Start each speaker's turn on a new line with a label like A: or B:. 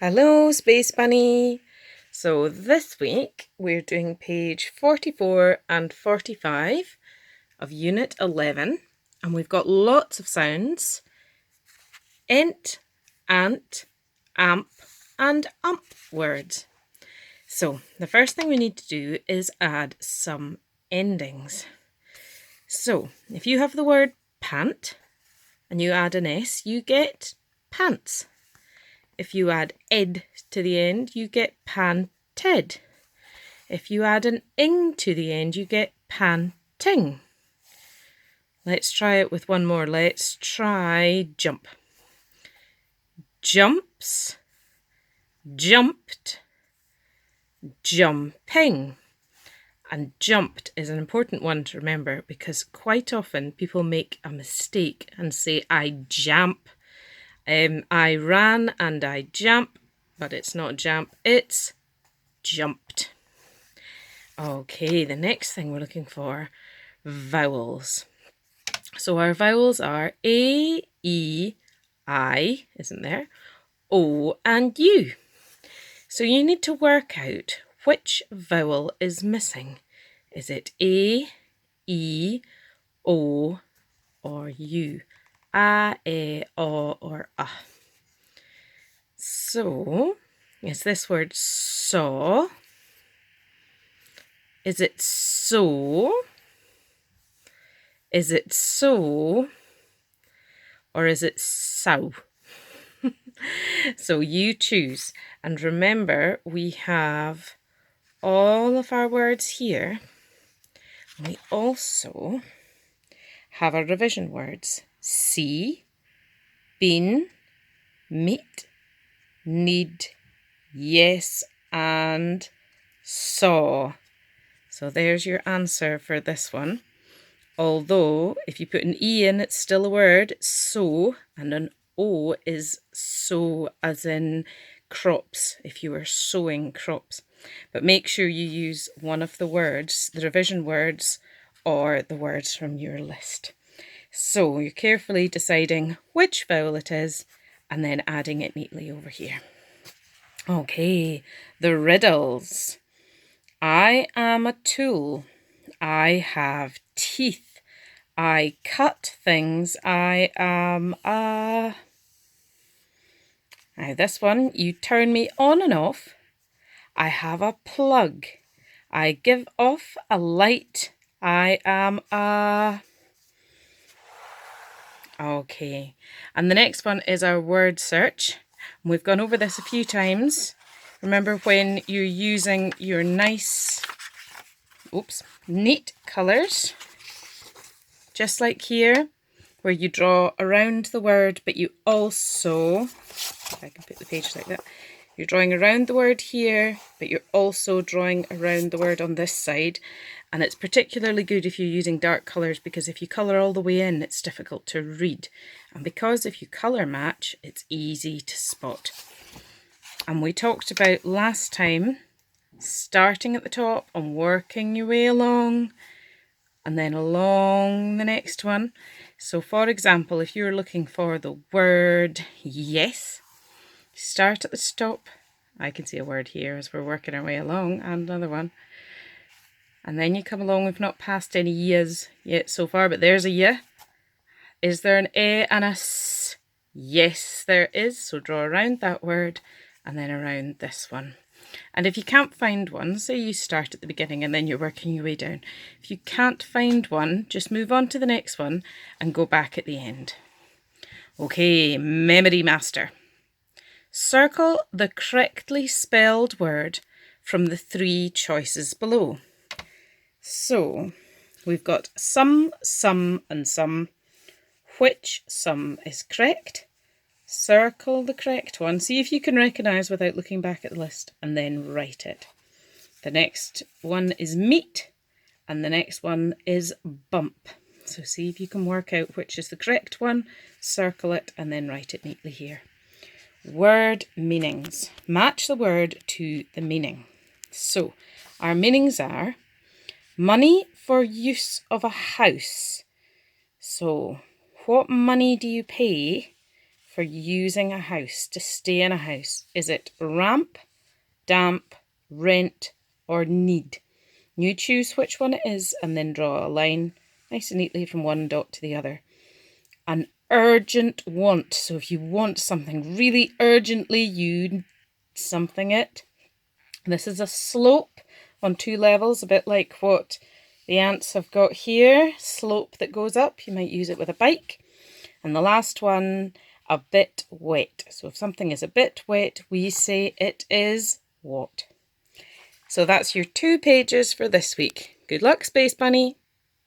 A: Hello, Space Bunny. So this week we're doing page 44 and 45 of Unit 11, and we've got lots of sounds: ENT, ANT, AMP, and UMP words. So the first thing we need to do is add some endings. So if you have the word pant and you add an S, you get pants. If you add ed to the end, you get panted. If you add an ing to the end, you get panting. Let's try it with one more. Let's try jump. Jumps, jumped, jumping. And jumped is an important one to remember because quite often people make a mistake and say, I jamp. I ran and I jump, but it's not jump, it's jumped. Okay, the next thing we're looking for, vowels. So our vowels are A, E, I, isn't there? O and U. So you need to work out which vowel is missing. Is it A, E, O, or U? A, E, O, or A? So, is this word saw? Is it so? Is it so? Or is it so? So you choose. And remember, we have all of our words here. We also have our revision words: see, been, meet, need, yes, and saw. So there's your answer for this one. Although if you put an E in, it's still a word, so, and an O is sow, as in crops, if you were sowing crops. But make sure you use one of the words, the revision words, or the words from your list. So you're carefully deciding which vowel it is and then adding it neatly over here. Okay, the riddles. I am a tool. I have teeth. I cut things. I am a... Now this one, you turn me on and off. I have a plug. I give off a light. I am a... Okay, and the next one is our word search. We've gone over this a few times. Remember, when you're using your nice, neat colours, just like here, where you draw around the word, but you also, if I can put the page like that, you're drawing around the word here, but you're also drawing around the word on this side. And it's particularly good if you're using dark colours, because if you colour all the way in, it's difficult to read. And because if you colour match, it's easy to spot. And we talked about last time, starting at the top and working your way along, and then along the next one. So for example, if you're looking for the word yes, start at the top. I can see a word here as we're working our way along, and another one. And then you come along. We've not passed any y's yet so far, but there's a y. Is there an a and a s? Yes, there is. So draw around that word and then around this one. And if you can't find one, say you start at the beginning and then you're working your way down. If you can't find one, just move on to the next one and go back at the end. Okay, Memory Master. Circle the correctly spelled word from the three choices below. So we've got some, and some. Which some is correct? Circle the correct one. See if you can recognise without looking back at the list, and then write it. The next one is meet, and the next one is bump. So see if you can work out which is the correct one, circle it, and then write it neatly here. Word meanings. Match the word to the meaning. So our meanings are money for use of a house. So what money do you pay for using a house, to stay in a house? Is it ramp, damp, rent, or need? You choose which one it is and then draw a line nice and neatly from one dot to the other. An urgent want. So if you want something really urgently, you something it. This is a slope on 2 levels, a bit like what the ants have got here. Slope that goes up. You might use it with a bike. And the last one, a bit wet. So if something is a bit wet, we say it is what? So that's your 2 pages for this week. Good luck, Space Bunny.